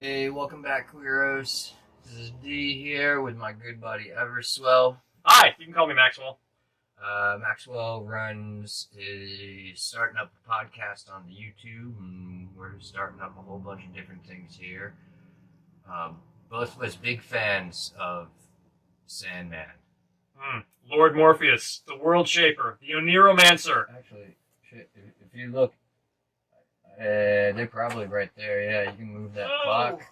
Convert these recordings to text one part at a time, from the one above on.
Hey, welcome back, Queeroes. This is D here with my good buddy Everswell. Hi, you can call me Maxwell. Maxwell runs is starting up a podcast on the YouTube, and we're starting up a whole bunch of different things here. Both of us big fans of Sandman. Lord Morpheus, the World Shaper, the Oniromancer. Actually, shit, if you look, they're probably right there. Yeah, you can move that clock.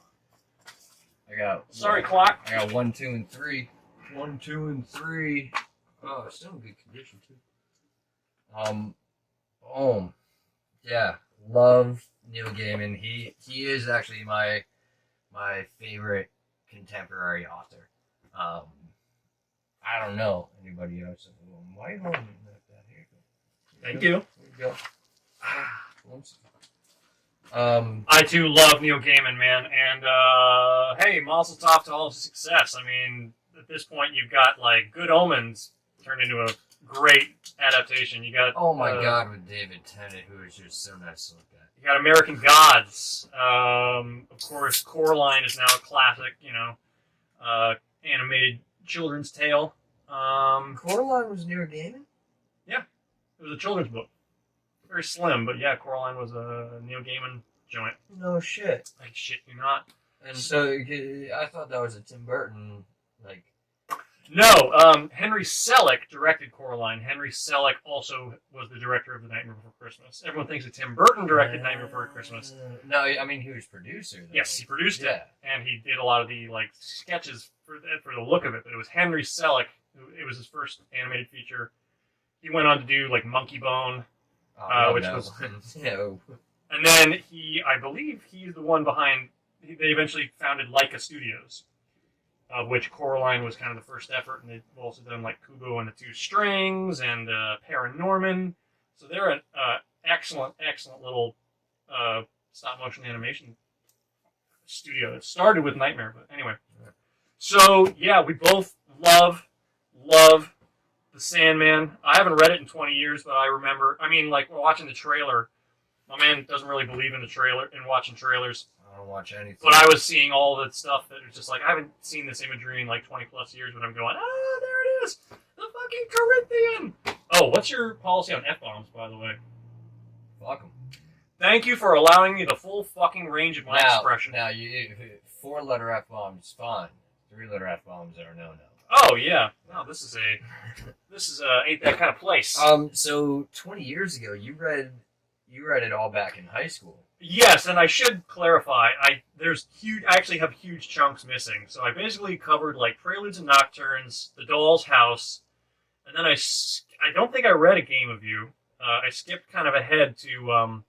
Sorry, clock. I got 1, 2, and 3. 1, 2, and 3. Oh, it's still in good condition too. Yeah, love Neil Gaiman. He is actually my favorite contemporary author. I don't know anybody else. Why are you holding that here? Thank you. There you go. I too love Neil Gaiman, man, and hey, mazel tov to all of his success. I mean, at this point, you've got like Good Omens turned into a great adaptation. You got oh my god, with David Tennant, who is just so nice to look at. You got American Gods. Of course, Coraline is now a classic. Animated children's tale. Coraline was Neil Gaiman? Yeah, it was a children's book. Very slim, but yeah, Coraline was a Neil Gaiman joint. No shit. Like, shit, you not. And so, I thought that was a Tim Burton, like... No, Henry Selick directed Coraline. Henry Selick also was the director of The Nightmare Before Christmas. Everyone thinks that Tim Burton directed Nightmare Before Christmas. No, I mean, he was producer, though. Yes, he produced it, and he did a lot of the, like, sketches for the look of it, but it was Henry Selick. It was his first animated feature. He went on to do, like, Monkey Bone, which was... No. And then I believe he's the one behind... They eventually founded Leica Studios, of which Coraline was kind of the first effort, and they've also done, like, Kubo and the Two Strings, and Paranorman. So they're an excellent, excellent little stop-motion animation studio. It started with Nightmare, but anyway. So, yeah, we both love The Sandman. I haven't read it in 20 years, but I remember, I mean, like, we're watching the trailer. My man doesn't really believe in watching trailers. I don't watch anything. But I was seeing all that stuff that was just like, I haven't seen this imagery in like 20 plus years, but I'm going, there it is! The fucking Corinthian! Oh, what's your policy on F-bombs, by the way? Fuck them. Thank you for allowing me the full fucking range of my expression. Now, 4-letter F-bombs, fine. 3-letter F-bombs are no. Oh, yeah. No, this is ain't that kind of place. So 20 years ago, you read it all back in high school. Yes, and I should clarify, I actually have huge chunks missing. So I basically covered like Preludes and Nocturnes, The Doll's House, and then I don't think I read A Game of You. I skipped kind of ahead to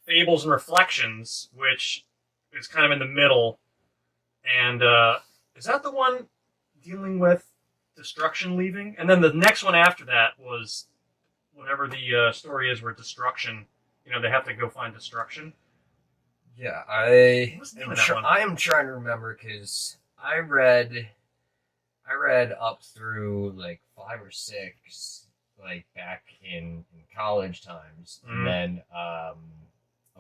Fables and Reflections, which is kind of in the middle. And is that the one dealing with Destruction leaving? And then the next one after that was whatever the story is where Destruction... they have to go find Destruction. Yeah, I am trying to remember because I read up through like 5 or 6, like back in college times, and then a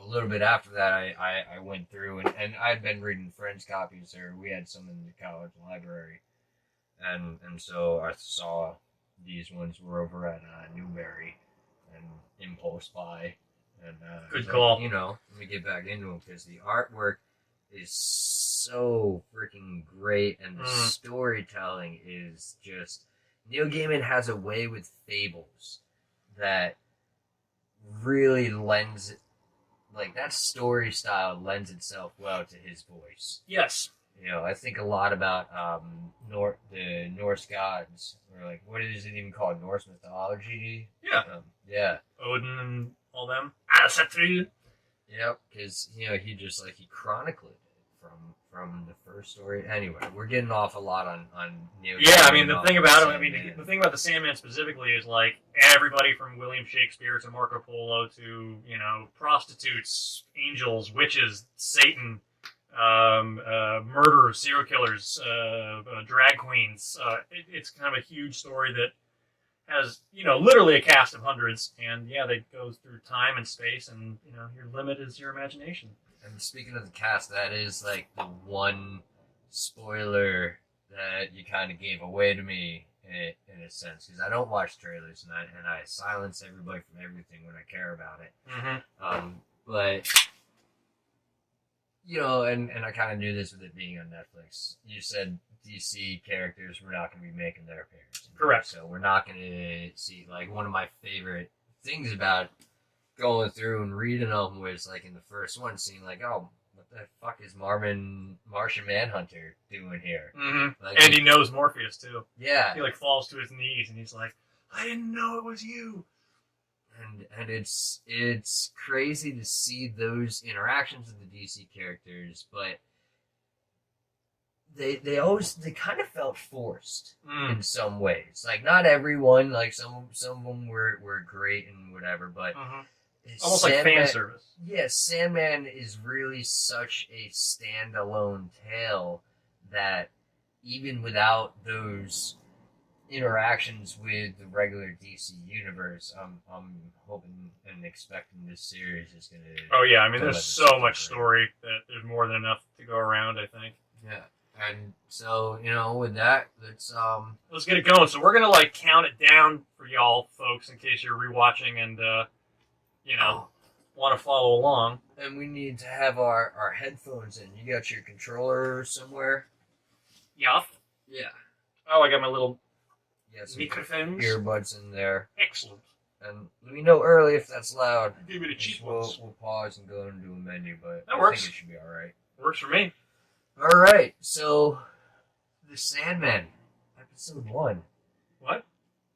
little bit after that, I went through and I'd been reading friends' copies, or we had some in the college library, and so I saw these ones were over at Newberry and Impulse Buy. And, good call. Like, let me get back into them because the artwork is so freaking great, and the storytelling is just... Neil Gaiman has a way with fables that really lends... Like, that story style lends itself well to his voice. Yes. I think a lot about the Norse gods, or like, what is it even called? Norse mythology? Yeah. Yeah. Odin and all them. Yep, because he chronicled it from the first story. Anyway, we're getting off a lot on Neil. Yeah, I mean the thing about him, the thing about the Sandman specifically is like everybody from William Shakespeare to Marco Polo to prostitutes, angels, witches, Satan, murderers, serial killers, drag queens. It's kind of a huge story that has, literally a cast of hundreds, and that goes through time and space, and, your limit is your imagination. And speaking of the cast, that is like the one spoiler that you kind of gave away to me in a sense, because I don't watch trailers and I silence everybody from everything when I care about it. Mm-hmm. But you know, and I kind of knew this with it being on Netflix. You said DC characters were not going to be making their appearance. Correct. So we're not going to see, like, one of my favorite things about going through and reading them was, like, in the first one, seeing, like, oh, what the fuck is Martian Manhunter doing here? Mm-hmm. Like, and he knows Morpheus, too. Yeah. He, like, falls to his knees, and he's like, I didn't know it was you. And it's crazy to see those interactions with the DC characters, but they kind of felt forced in some ways. Like, not everyone, like some of them were great and whatever, but almost like fan service. Yeah, Sandman is really such a standalone tale that even without those interactions with the regular DC universe, I'm hoping and expecting this series is going to... Oh, yeah. I mean, there's so much story that there's more than enough to go around, I think. Yeah. And so, you know, with that, let's get it going. So we're going to, like, count it down for y'all folks in case you're rewatching and, you know, want to follow along. And we need to have our headphones in. You got your controller somewhere? Yeah. Yeah. Oh, I got my little... Yes, microphones. Earbuds in there. Excellent. And let me know early if that's loud. Give me the cheap ones. We'll pause and go into a menu, but that works. I think it should be alright. Works for me. Alright, so The Sandman, episode 1. What?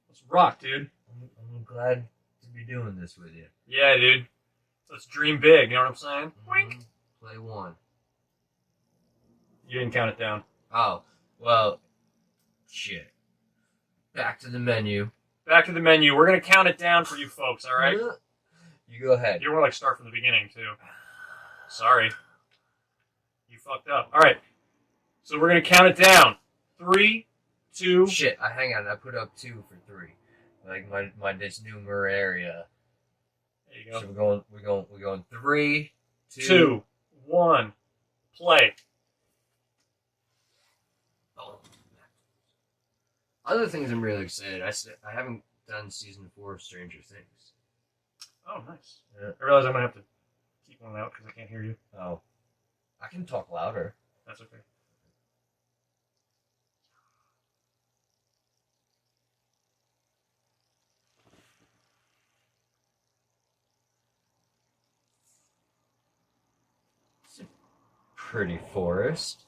Let's rock, dude. I'm glad to be doing this with you. Yeah, dude. Let's dream big, you know what I'm saying? Wink. Play 1. You didn't count it down. Oh, well, shit. Back to the menu. Back to the menu. We're going to count it down for you folks, all right? You go ahead. You're going to, like, start from the beginning, too. Sorry. You fucked up. All right. So we're going to count it down. 3, 2... Shit, hang on. I put up 2 for 3. Like, my disnumer area. There you go. So we're going 3, 2, 1, play. Other things I'm really excited. I haven't done season 4 of Stranger Things. Oh, nice. Yeah. I realize I'm going to have to keep one out because I can't hear you. Oh. I can talk louder. That's okay. It's a pretty forest.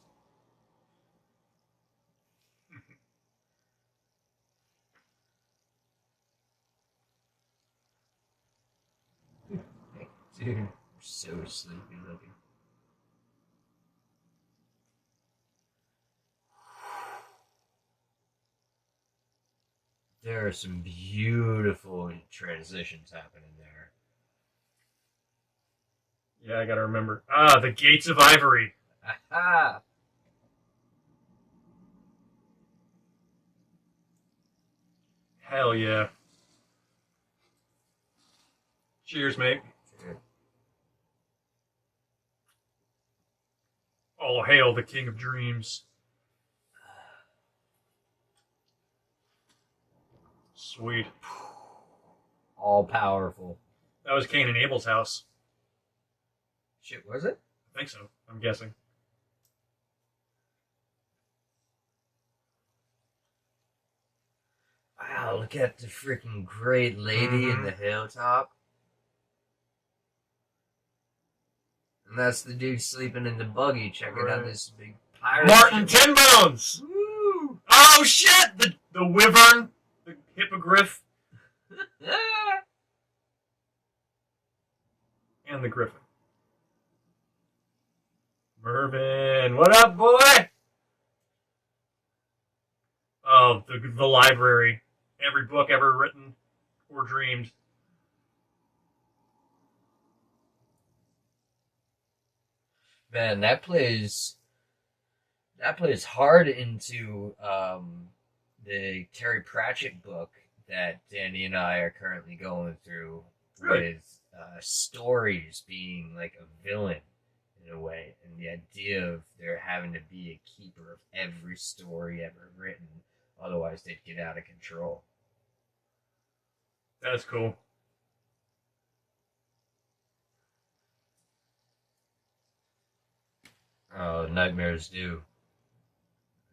Dude, you're so sleepy looking. There are some beautiful transitions happening there. Yeah, I gotta remember. Ah, the Gates of Ivory. Aha! Hell yeah. Cheers, mate. Cheers. All hail the King of Dreams. Sweet. All powerful. That was Cain and Abel's house. Shit, was it? I think so. I'm guessing. Wow, look at the freaking great lady in the hilltop. And that's the dude sleeping in the buggy checking out this big pirate Martin ship. Tinbones! Woo! Oh shit! The wyvern, the hippogriff, and the griffin. Mervin, what up, boy? Oh, the library. Every book ever written or dreamed. Man, that plays hard into the Terry Pratchett book that Danny and I are currently going through, Really? with stories being like a villain in a way. And the idea of there having to be a keeper of every story ever written, otherwise they'd get out of control. That's cool. Oh, nightmares do.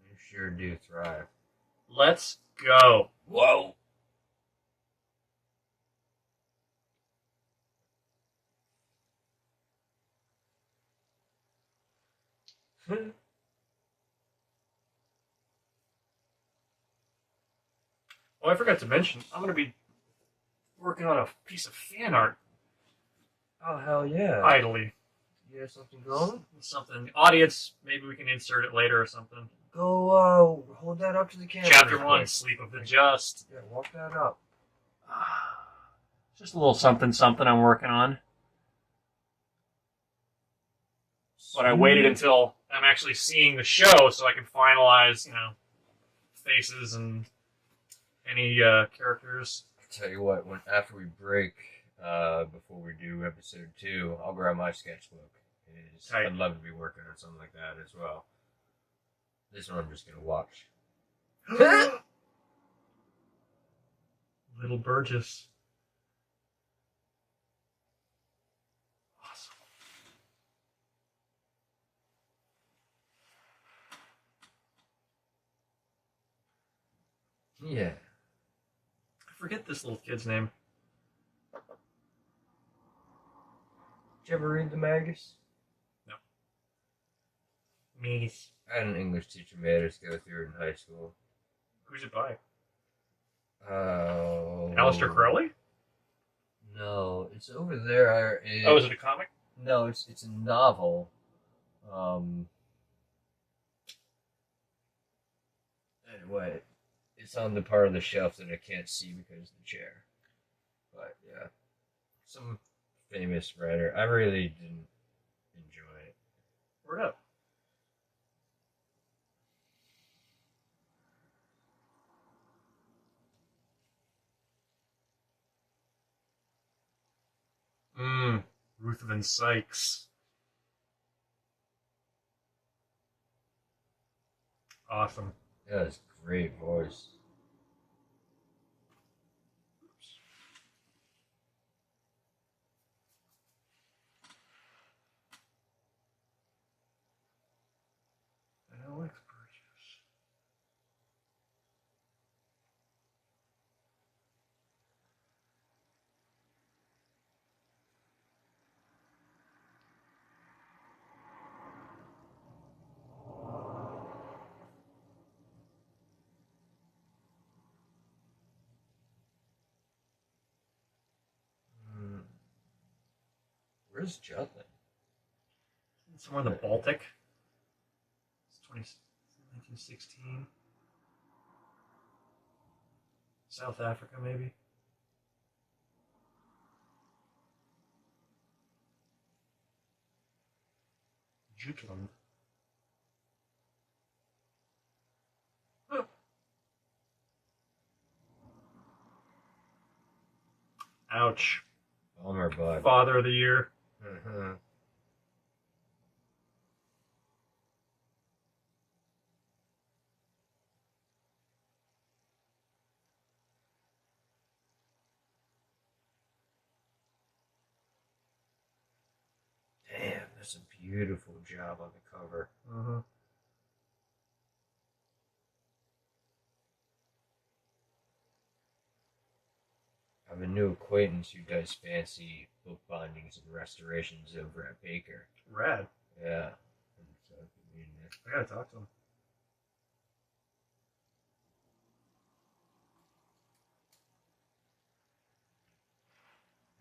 They sure do thrive. Let's go. Whoa! Oh, I forgot to mention, I'm going to be working on a piece of fan art. Oh, hell yeah. Idly. You have something going? Something. Audience, maybe we can insert it later or something. Go, hold that up to the camera. Chapter 1, Sleep of the Just. Yeah, walk that up. Just a little something I'm working on. But I waited until I'm actually seeing the show so I can finalize, faces and any characters. I'll tell you what, after we break, before we do episode 2, I'll grab my sketchbook. I'd love to be working on something like that as well. This one I'm just going to watch. Little Burgess. Awesome. Yeah. I forget this little kid's name. Did you ever read The Magus? No. Magus. I had an English teacher made us go through it in high school. Who's it by? Oh. Aleister Crowley? No, it's over there. Is it a comic? No, it's a novel. Anyway, it's on the part of the shelf that I can't see because of the chair. But yeah, some famous writer. I really didn't enjoy it. Word up. Ruthven Sykes. Awesome. Yeah, it's a great voice. Alex Burgess. Where's Jutland? Somewhere in the Baltic. It's 1916. South Africa, maybe. Jutland. Oh. Ouch. Bummer, bud. Father of the Year. Damn, that's a beautiful job on the cover. I have a new acquaintance who does fancy book bindings and restorations over at Baker. Rad. Yeah. I gotta talk to him.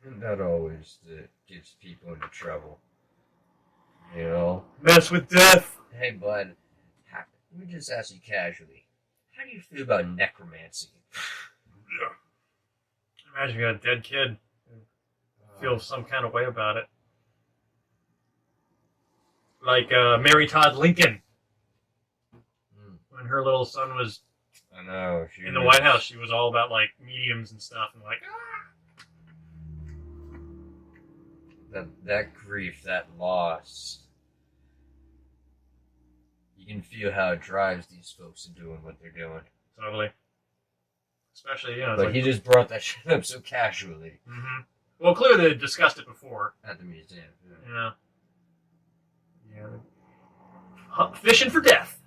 And that always gets people into trouble. You know? Mess with death! Hey, bud, let me just ask you casually. How do you feel about necromancy? Imagine you got a dead kid. Feel some kind of way about it. Like Mary Todd Lincoln. When her little son was I know, in the White House, she was all about like mediums and stuff, and like that grief, that loss, you can feel how it drives these folks to doing what they're doing. Totally. Especially, you know. But he just brought that shit up so casually. Mm-hmm. Well, clearly they discussed it before. At the museum. Yeah. Yeah. Fishing for death.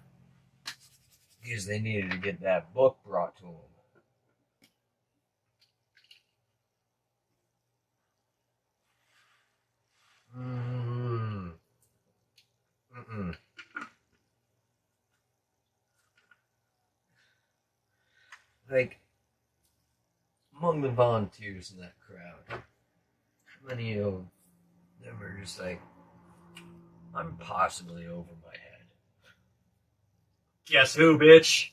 Because they needed to get that book brought to them. Like, among the volunteers in that crowd, how many of them are just like, I'm possibly over my head? Guess who, bitch?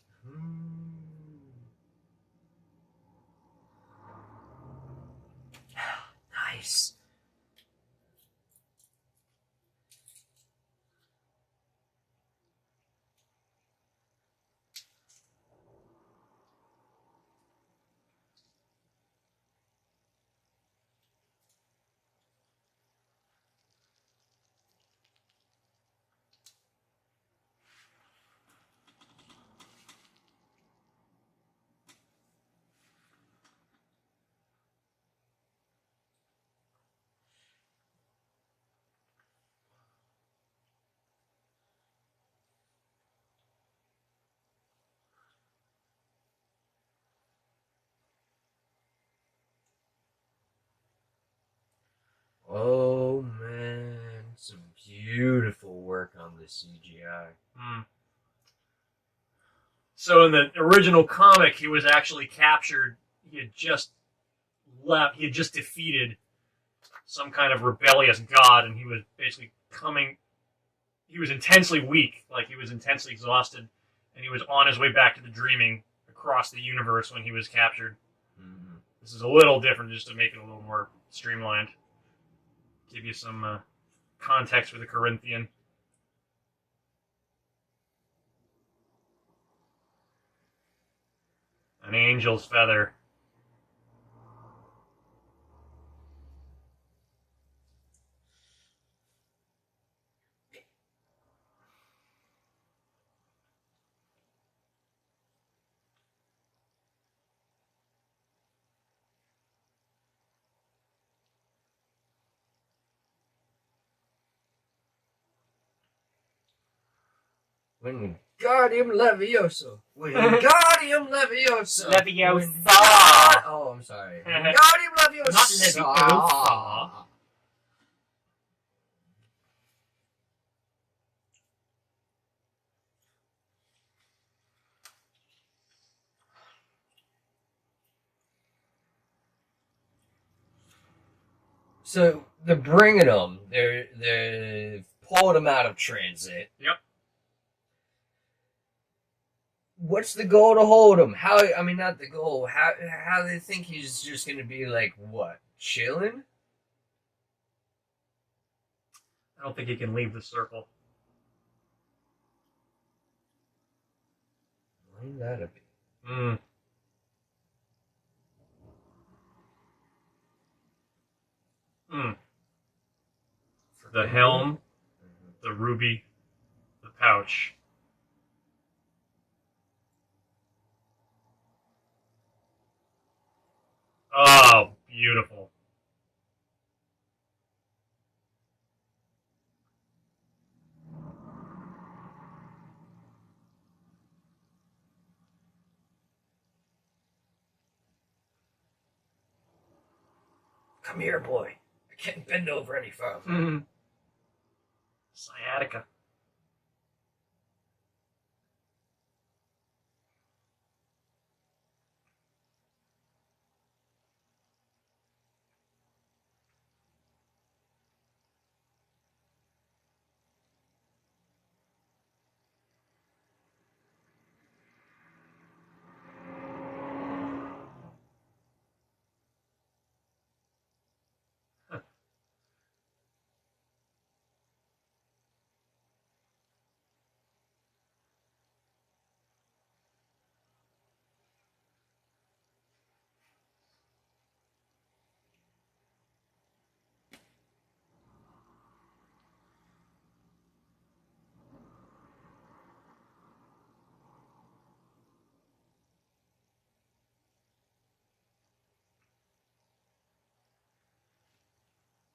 Nice. Oh man, some beautiful work on the CGI. Mm. So in the original comic, he was actually captured. He had just left. He had just defeated some kind of rebellious god, and he was basically coming. He was intensely weak, like he was intensely exhausted, and he was on his way back to the dreaming across the universe when he was captured. Mm-hmm. This is a little different, just to make it a little more streamlined. Give you some context for the Corinthian. An angel's feather. Wingardium Levioso. Wingardium Levioso. Leviosa. Oh, I'm sorry. Wingardium Leviosa. Not Leviosa. So they're bringing them. They've pulled him out of transit. Yep. What's the goal to hold him? How? I mean, not the goal. How they think he's just going to be like what? Chilling? I don't think he can leave the circle. Why that'd be? Mm. Mm. The helm, the ruby, the pouch. Oh, beautiful. Come here, boy. I can't bend over any further. Mm-hmm. Sciatica.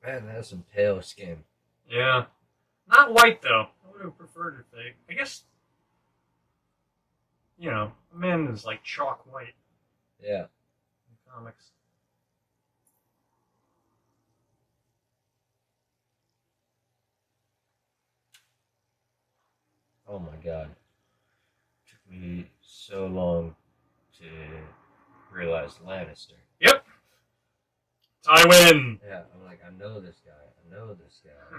Man, that's some pale skin. Yeah. Not white, though. I would have preferred if they... I guess, you know, a man is like chalk white Yeah. in comics. Oh my god. It took me so long to realize Lannister. Yep. Tywin. Yeah, I'm like, I know this guy. I know this guy.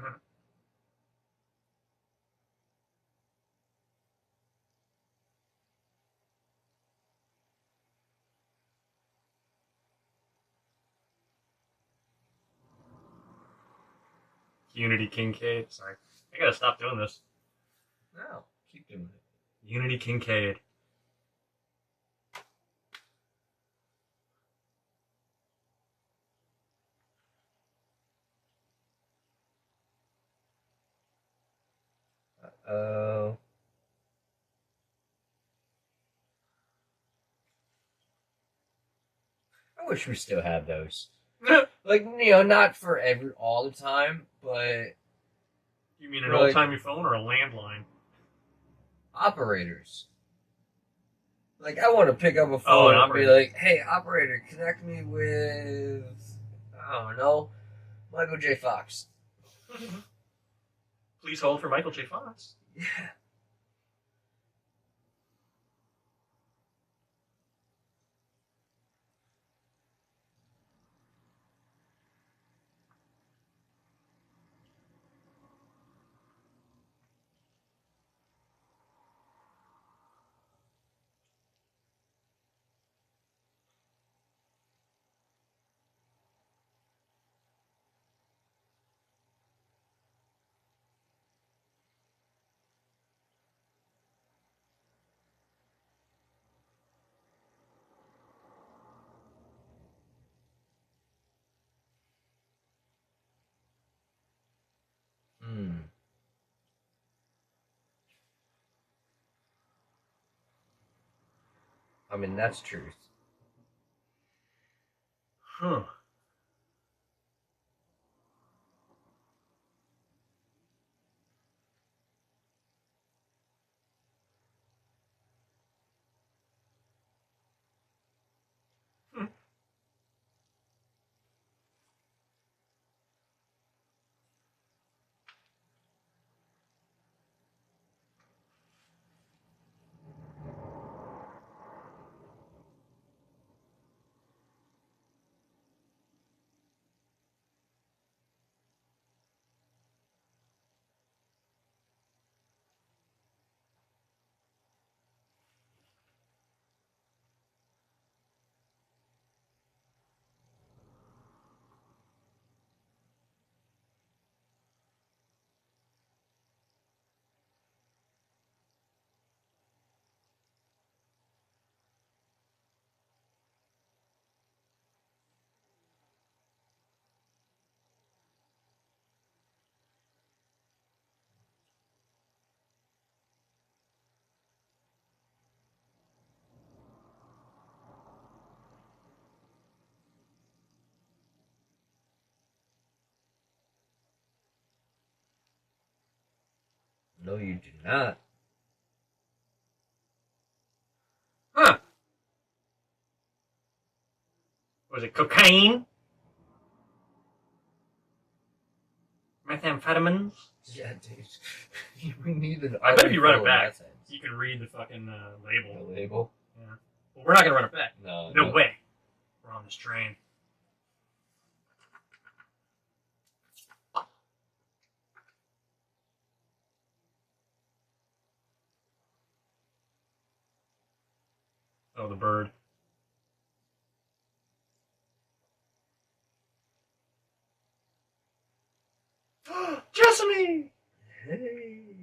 Unity Kincaid. Sorry. I gotta stop doing this. No, keep doing it. Unity Kincaid. Uh-oh. I wish we still had those. Like, you know, not for all the time, but You mean an Like- old-timey phone or a landline? operators. Like, I want to pick up a Oh, phone an and be operator. like, hey, operator, connect me with, I don't know, Michael J. Fox. Please hold for Michael J. Fox. Yeah. Hmm. I mean, that's truth. Huh. No, you do not. Huh. Was it cocaine? Methamphetamines? Yeah, dude. We need an I bet if you run it article back, in that sense. you can read the fucking label. The label? Yeah. Well, we're not gonna run it back. No. No way. We're on this train. Oh, the bird. Jessamy! Hey.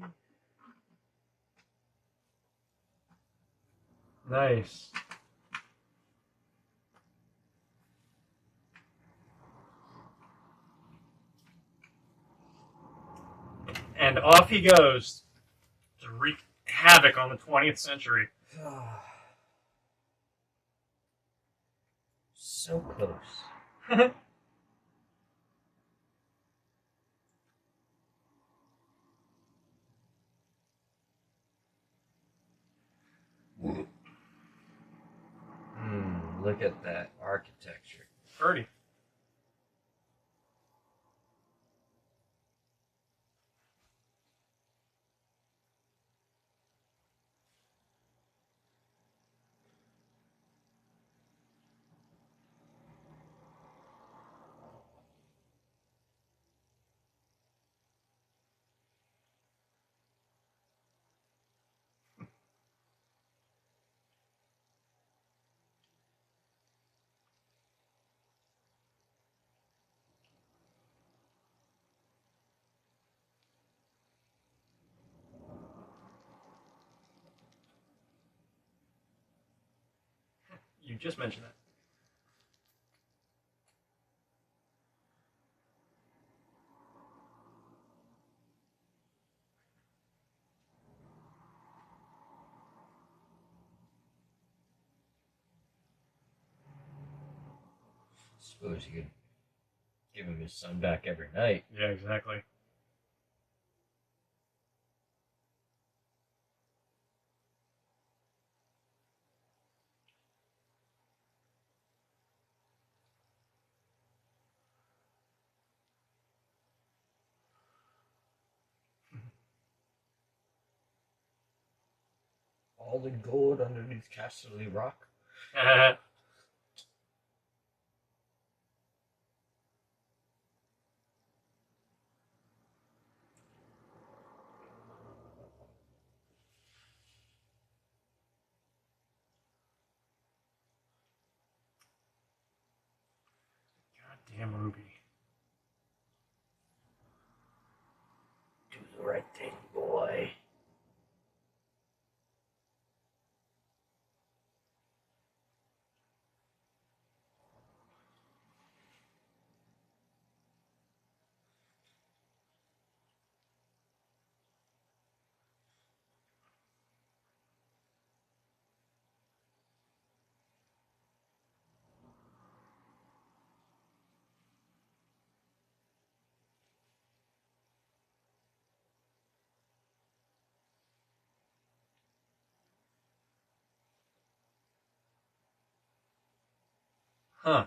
Nice. And off he goes to wreak havoc on the 20th century. So close. look at that architecture. Pretty. You just mentioned that. Suppose you could give him his son back every night. Yeah, exactly. All the gold underneath Casterly Rock. Goddamn Ruby. Do the right thing, boy. Huh.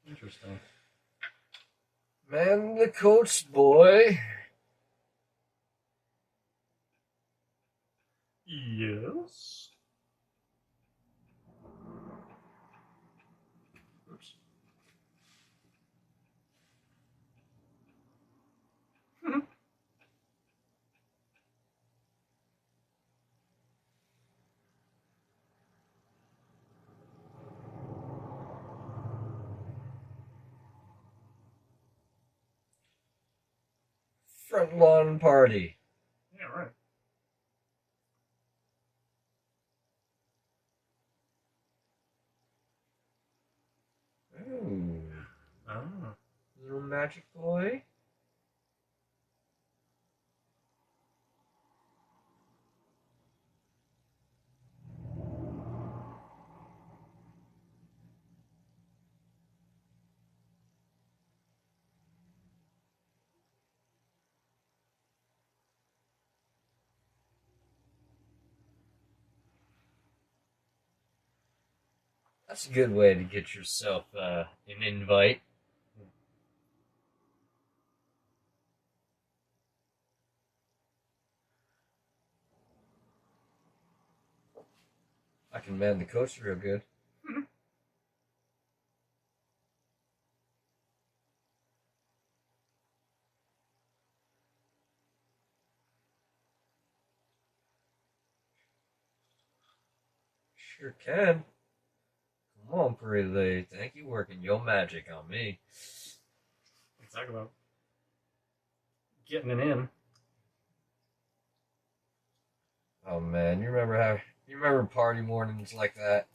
Interesting. Man the coats, boy. Yes. Oops. Front lawn party. Yeah, right. Ooh. Oh. Little magic boy. That's a good way to get yourself an invite. I can man the coach real good. Sure can. Come on, pretty lady. Thank you working your magic on me. Let's talk about getting it in. Oh man, you remember party mornings like that?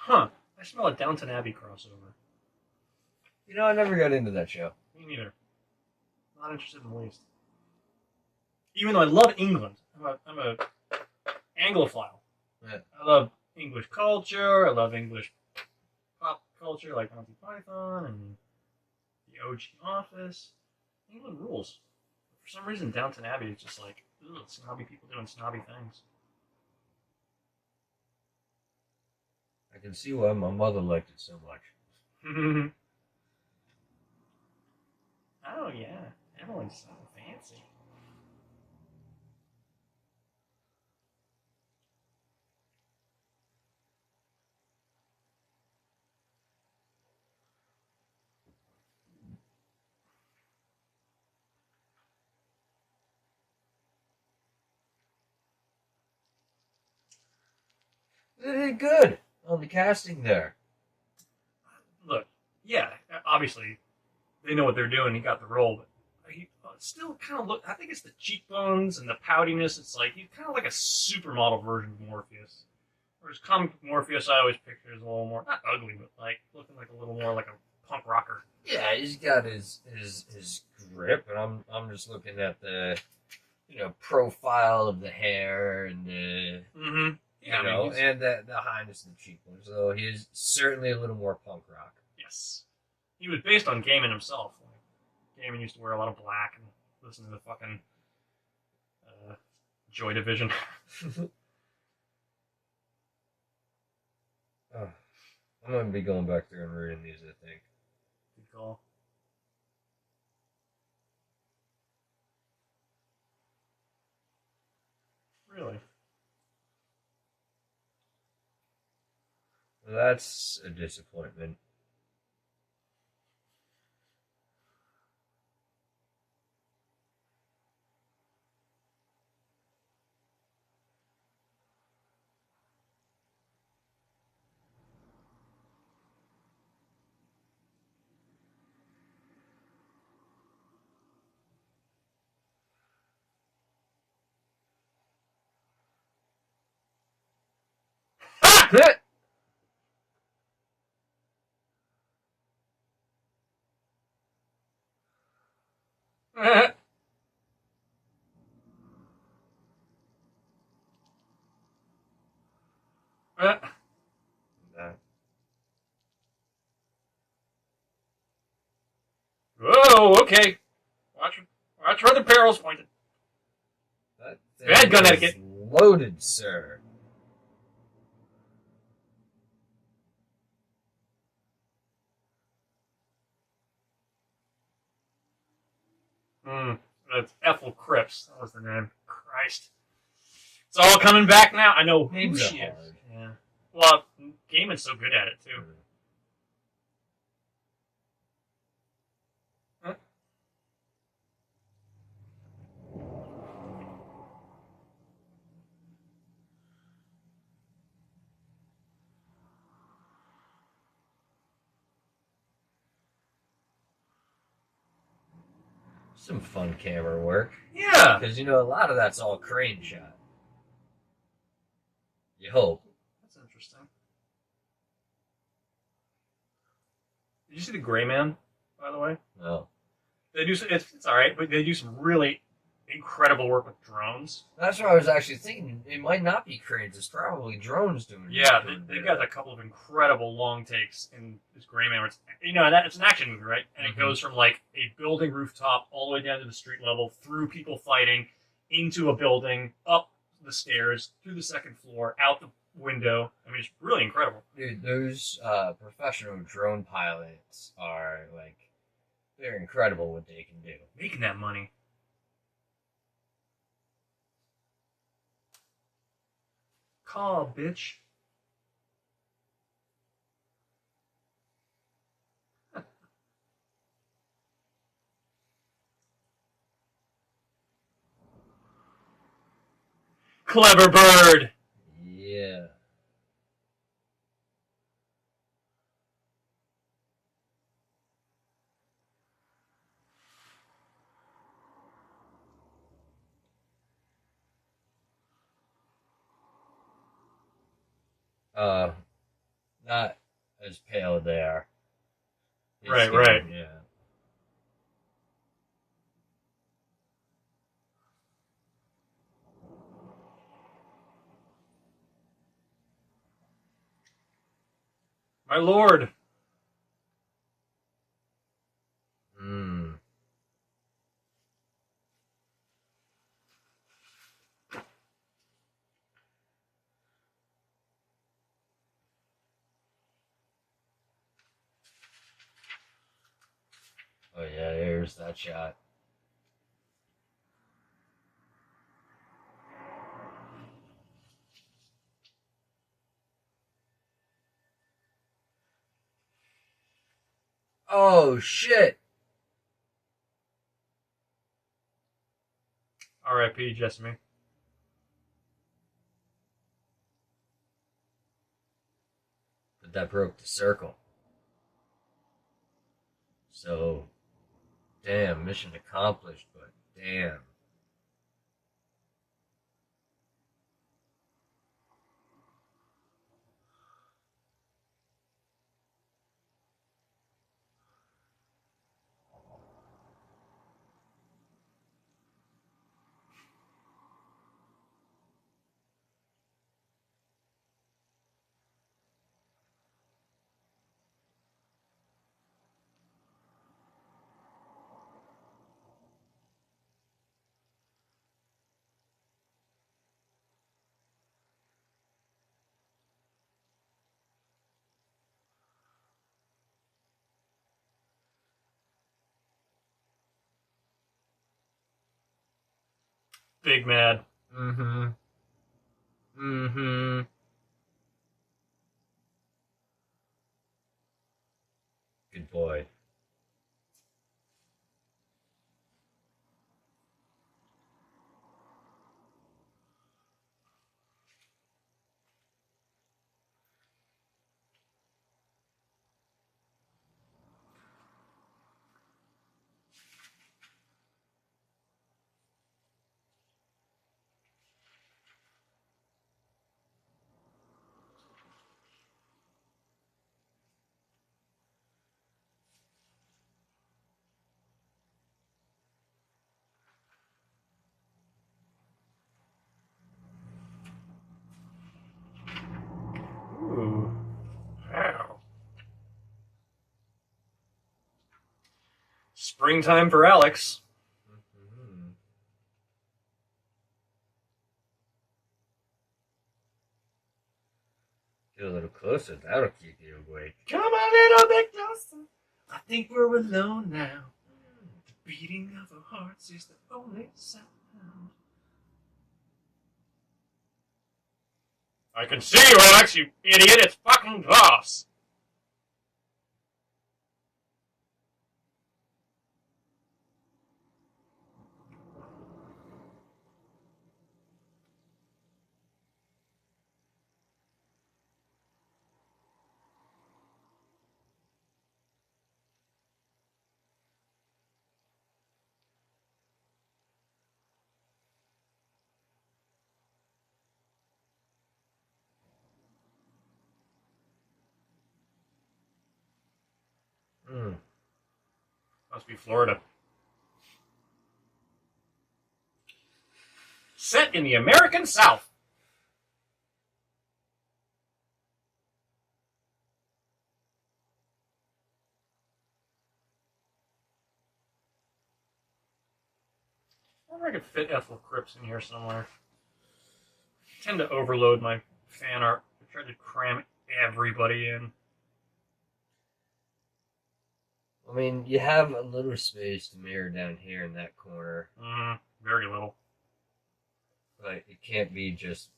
Huh. I smell a Downton Abbey crossover. You know, I never got into that show. Me neither. Not interested in the least. Even though I love England. I'm a Anglophile. Yeah. I love English culture. I love English pop culture like Monty Python and the OG Office. England rules. For some reason, Downton Abbey is just like, ugh, snobby people doing snobby things. I can see why my mother liked it so much. Oh, yeah. Emily's so fancy. They did good on the casting there. Look, yeah, obviously, they know what they're doing. He got the role, but he still kind of look. I think it's the cheekbones and the poutiness. It's like he's kind of like a supermodel version of Morpheus. Whereas comic Morpheus, I always picture as a little more not ugly, but like looking like a little more like a punk rocker. Yeah, he's got his grip, and I'm just looking at the profile of the hair and the Yeah, and the highness of the cheekbones. So he's certainly a little more punk rock. Yes, he was based on Gaiman himself. Gaiman used to wear a lot of black and listen to the fucking Joy Division. I'm going to be going back there and reading these, I think. Good call. Really? Well, that's a disappointment. Whoa, okay. Watch where the barrel's pointed. Bad gun etiquette. Loaded, sir. That's Ethel Cripps. That was the name. Christ. It's all coming back now. I know who she is. Yeah. Well, Gaiman's so good at it, too. Some fun camera work. Yeah. Because, a lot of that's all crane shot. You hope. That's interesting. Did you see the Gray Man, by the way? No. They do. It's all right, but they do some really incredible work with drones. That's what I was actually thinking. It might not be cranes. It's probably drones doing it. Yeah, they've got a couple of incredible long takes in this Gray Man. Where it's an action movie, right? And it goes from like a building rooftop all the way down to the street level, through people fighting, into a building, up the stairs, through the second floor, out the window. I mean, it's really incredible. Dude, those professional drone pilots are like, they're incredible what they can do. Making that money. Call, bitch. Clever bird. Yeah. Not as pale there. Right, right. Yeah. My lord. Hmm. Oh yeah, there's that shot. Oh shit! R.I.P. Jessamy. But that broke the circle. So, damn, mission accomplished, but damn. Big mad. Mm-hmm. Mm-hmm. Good boy. Ooh. Wow. Springtime for Alex. Mm-hmm. Get a little closer. That'll keep you awake. Come a little bit closer. I think we're alone now. The beating of our hearts is the only sound. I can see you, Alex, you idiot. It's fucking glass. Mm. Must be Florida. Set in the American South. I wonder if I could fit Ethel Cripps in here somewhere. I tend to overload my fan art. I try to cram everybody in. I mean, you have a little space to mirror down here in that corner. Very little. But it can't be just,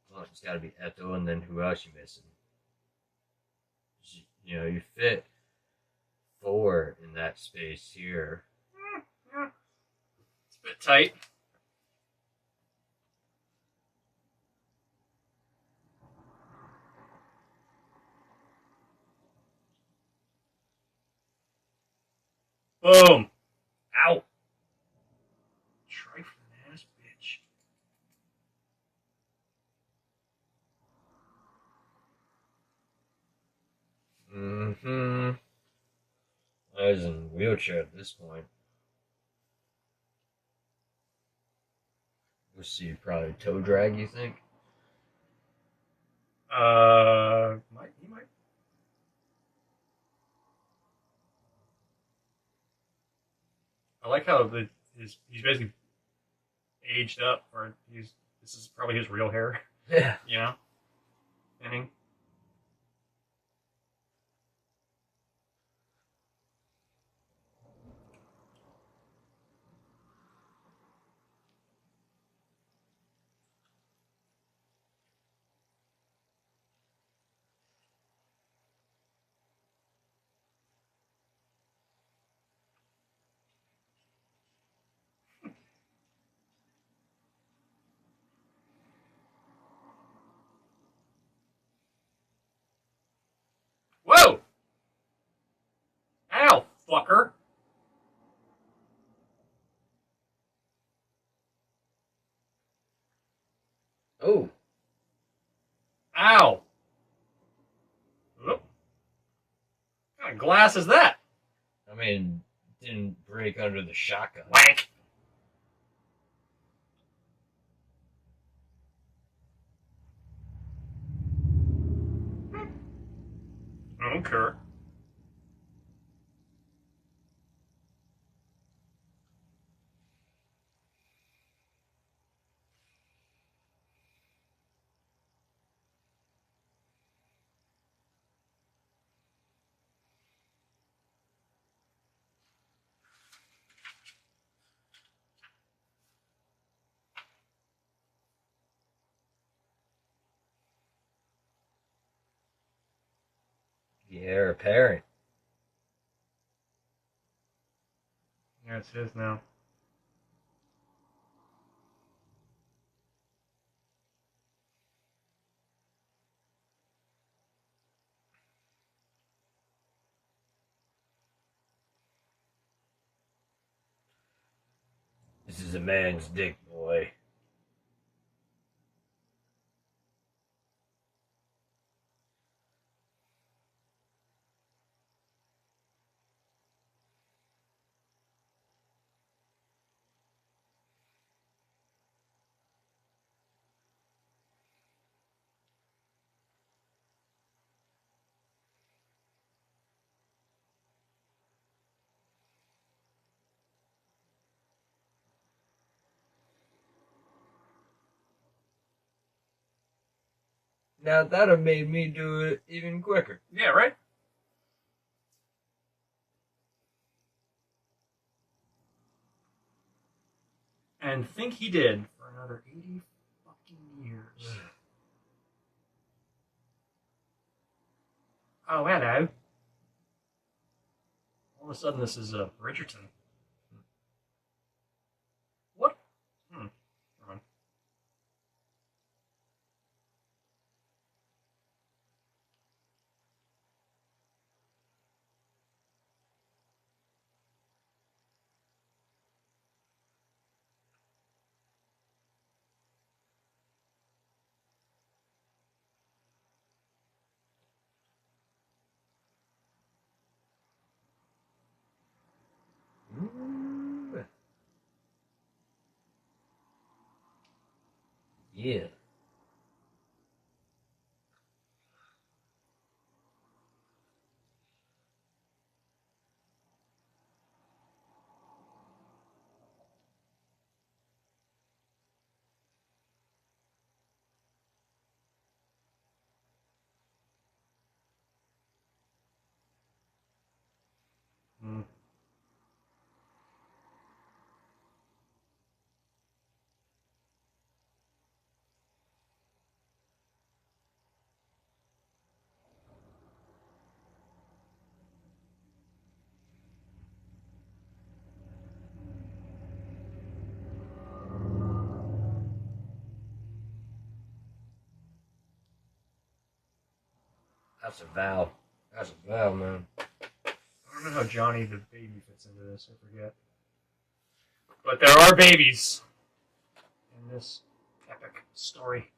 well, it's got to be Ethel, and then who else you missing? You know, you fit 4 in that space here. Yeah. It's a bit tight. Boom. Ow. Trifling ass bitch. guy's in a wheelchair at this point. We'll see, probably toe drag, you think? He might. I like how he's basically aged up, or this is probably his real hair. Yeah. You know? Thinning. Whoa! Ow, fucker! Oh. Ow! Oop. What kind of glass is that? I mean, didn't break under the shotgun. Wank! I don't care. The heir apparent. Yeah, it's his now. This is a man's dick, boy. Now that'd have made me do it even quicker. Yeah, right? And think he did for another 80 fucking years. Oh, hello. All of a sudden, this is Richardson. What? Never mind. Ooh. Yeah. Hmm. That's a vow. That's a vow, man. I don't know how Johnny the baby fits into this, I forget. But there are babies in this epic story.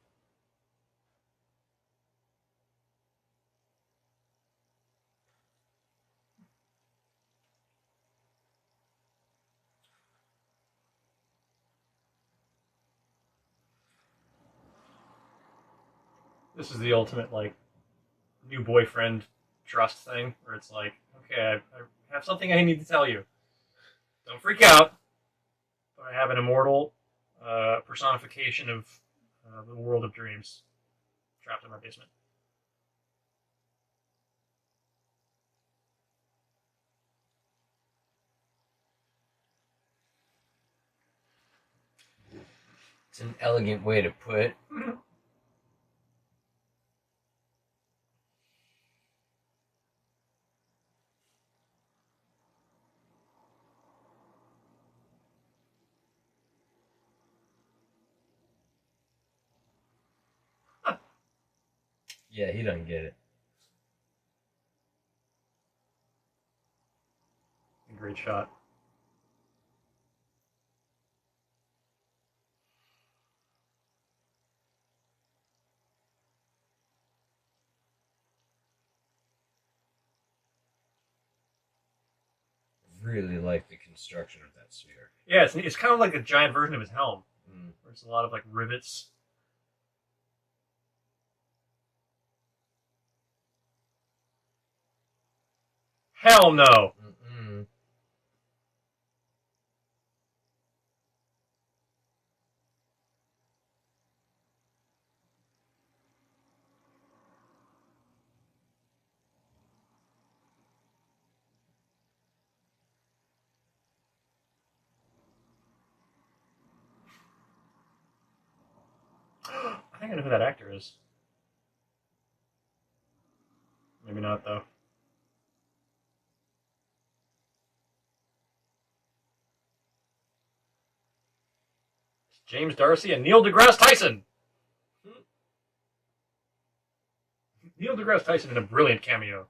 This is the ultimate, like, new boyfriend trust thing, where it's like, okay, I have something I need to tell you. Don't freak out. But I have an immortal personification of the world of dreams trapped in my basement. It's an elegant way to put it. Yeah, he doesn't get it. Great shot. Really like the construction of that sphere. Yeah, it's kind of like a giant version of his helm. Mm. Where it's a lot of like rivets. Hell no! Mm-mm. I think I know who that actor is. Maybe not, though. It's James Darcy and Neil deGrasse Tyson! Neil deGrasse Tyson in a brilliant cameo.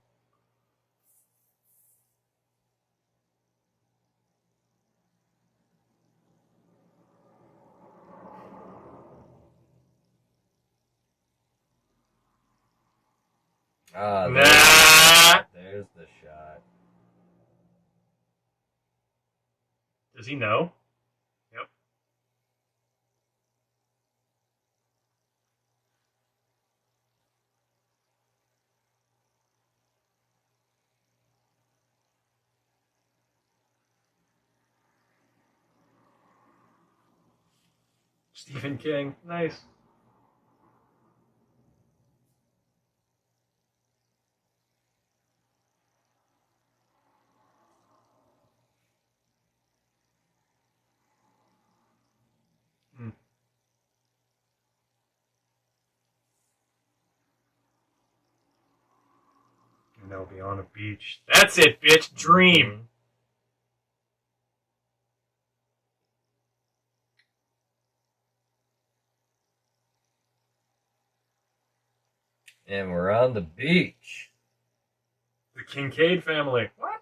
Ah, there's the shot. Does he know? Yep. Stephen King. Nice. Mm. And they'll be on a beach. That's it, bitch. Dream. Mm-hmm. And we're on the beach. The Kincaid family. What?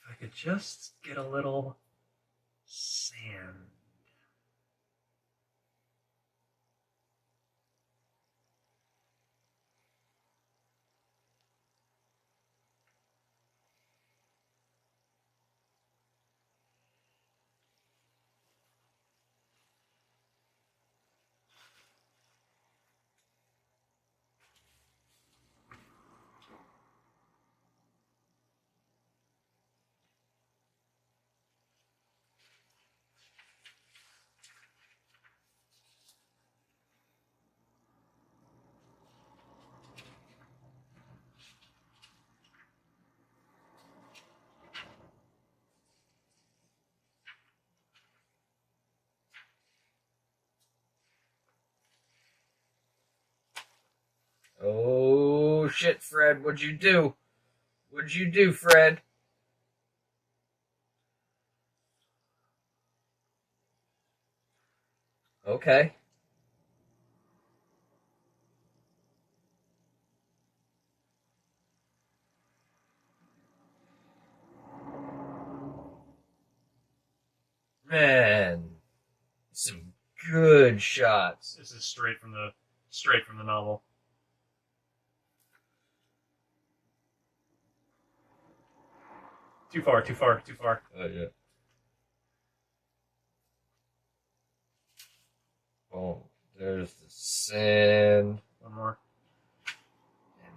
If I could just get a little sand. Oh, shit, Fred. What'd you do? What'd you do, Fred? Okay. Man, some good shots. This is straight from the novel. Too far. Oh, yeah. Oh, there's the sand. One more. And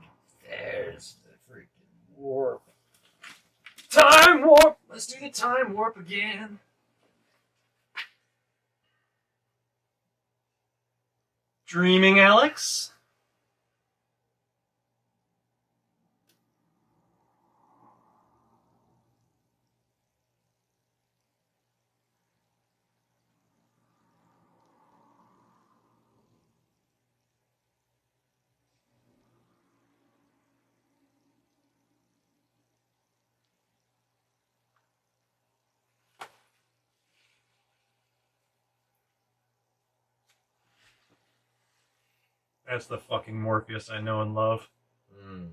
there's the freaking warp. Time warp! Let's do the time warp again. Dreaming Alex? That's the fucking Morpheus I know and love. Mm.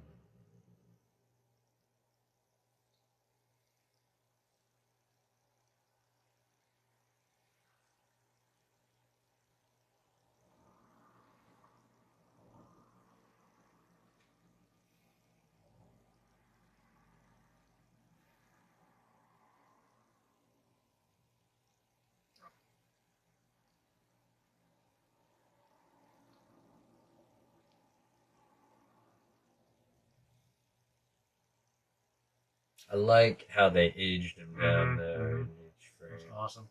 I like how they aged him down there in each frame. That's awesome.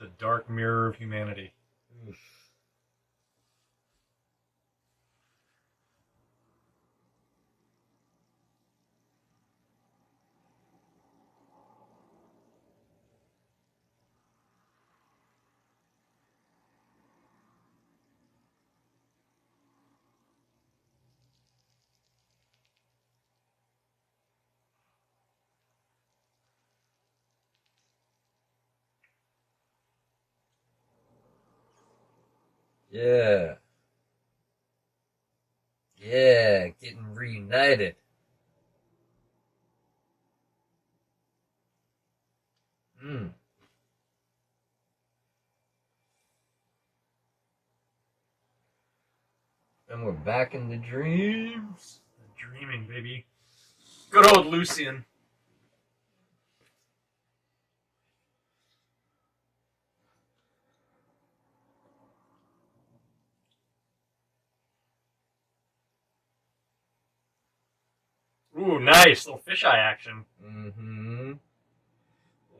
The dark mirror of humanity. Oof. Yeah. Yeah, getting reunited. Hmm. And we're back in the dreams. The dreaming, baby. Good old Lucian. Ooh, nice. Little fisheye action. Mm-hmm.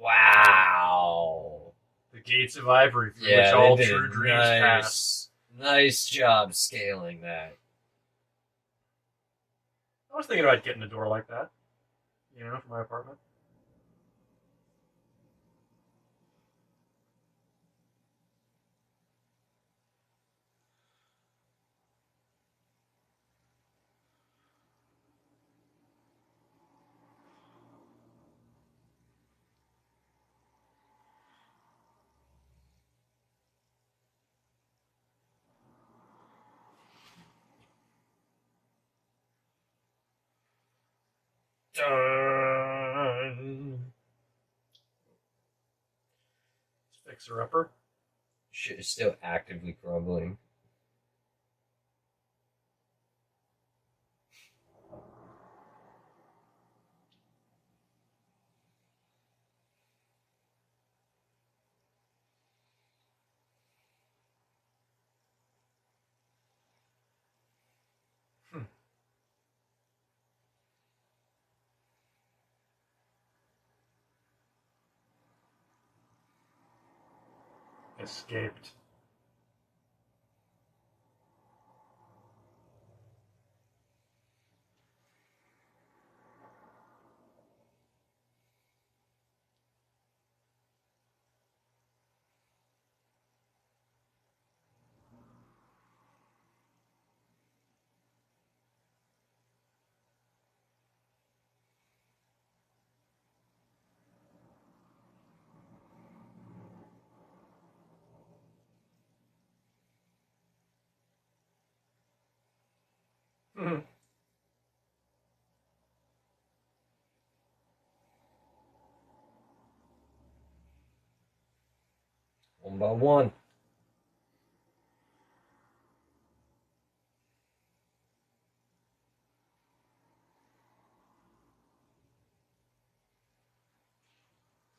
Wow. The gates of ivory through Yeah, which all they did true a dreams pass. Nice job scaling that. I was thinking about getting a door like that. You know, for my apartment. Dun. Fixer upper. Shit is still actively crumbling. Escaped. One by one.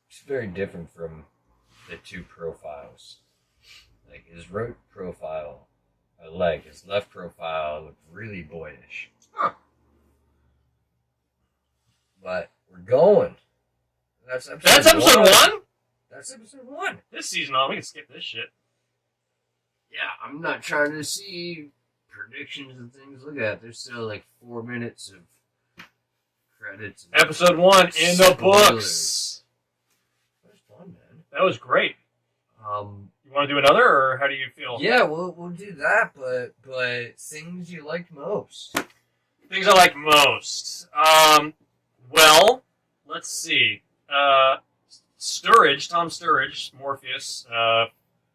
It's very different from the two profiles. Like his right profile, his left profile looked really boyish. Huh. But we're going. That's episode one? That's episode 1. This season on, we can skip this shit. Yeah, I'm not trying to see predictions and things. Look at that. There's still like 4 minutes of credits. Episode 1 in the books. That was fun, man. That was great. You want to do another, or how do you feel? Yeah, we'll do that, but things you liked most. Things I like most. Well, let's see. Tom Sturridge, Morpheus,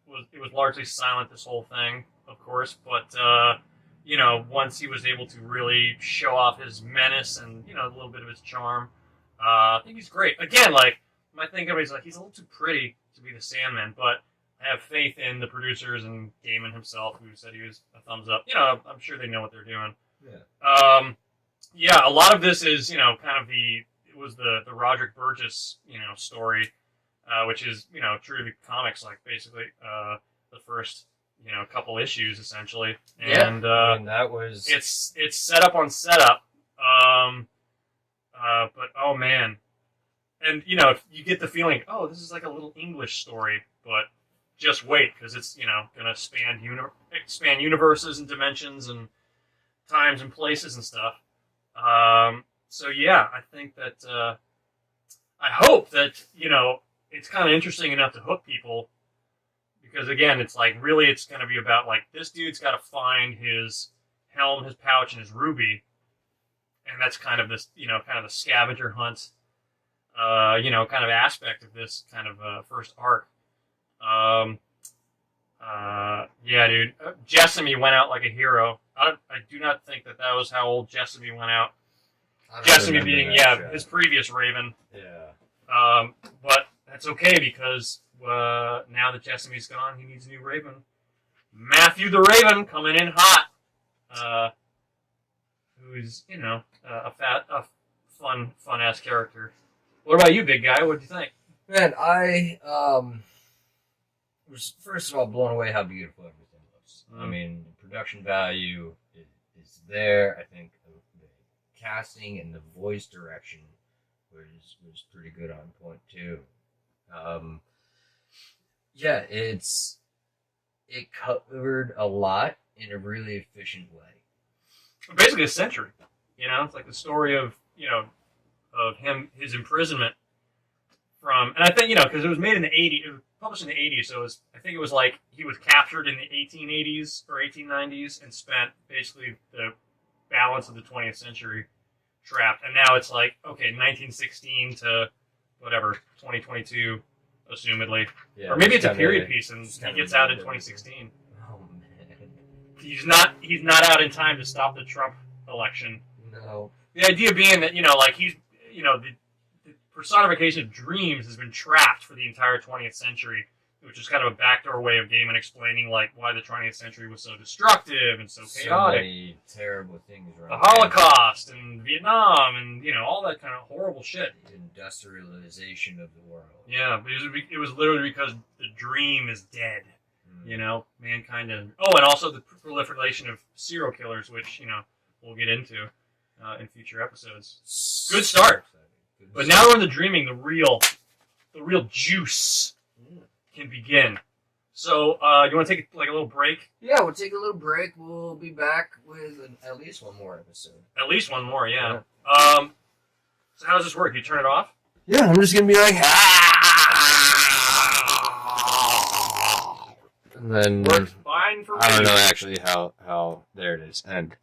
was largely silent this whole thing, of course, but once he was able to really show off his menace and a little bit of his charm, I think he's great. Again, like my thing, everybody's like he's a little too pretty to be the Sandman, but I have faith in the producers and Gaiman himself, who said he was a thumbs up. I'm sure they know what they're doing. Yeah. A lot of this is kind of it was the Roderick Burgess story, which is true to the comics, like basically the first couple issues essentially, and that was it's setup on setup, but oh man, and you get the feeling, oh, this is like a little English story, but just wait, because it's gonna expand universes and dimensions and times and places and stuff. So yeah, I think that I hope that it's kind of interesting enough to hook people, because again, it's like really it's going to be about like this dude's got to find his helm, his pouch, and his ruby, and that's kind of this kind of the scavenger hunt kind of aspect of this kind of first arc. Yeah, dude, Jessamy went out like a hero. I do not think that was how old Jessamy went out. Jessamy being his previous Raven. Yeah. But that's okay, because now that Jessamy's gone, he needs a new Raven. Matthew the Raven coming in hot. Who's a fun ass character. What about you, big guy? What do you think? Man, I was first of all blown away how beautiful everything looks. I mean, the production value is there. I think the casting and the voice direction was pretty good on point too. Yeah, it covered a lot in a really efficient way. Basically a century. It's like the story of of his imprisonment from, and I think because it was made in the 80s, it was published in the 80s, so I think it was like he was captured in the 1880s or 1890s and spent basically the balance of the 20th century trapped, and now it's like, okay, 1916 to whatever 2022, assumedly, or maybe it's a period piece and he gets out in 2016. Oh man, he's not out in time to stop the Trump election. No, the idea being that like he's the personification of dreams has been trapped for the entire 20th century, which is kind of a backdoor way of Gaiman explaining like why the 20th century was so destructive and so chaotic. So many terrible things around. The Holocaust and Vietnam and all that kind of horrible shit. The industrialization of the world. Yeah, but it was literally because the dream is dead. Mankind and also the proliferation of serial killers, which we'll get into in future episodes. Good start. But now we're in the dreaming, the real juice can begin. So, you want to take like a little break? Yeah, we'll take a little break. We'll be back with at least one more episode. At least one more, yeah. So how does this work? You turn it off? Yeah, I'm just gonna be like, and then works fine for me. I don't know actually how there it is, and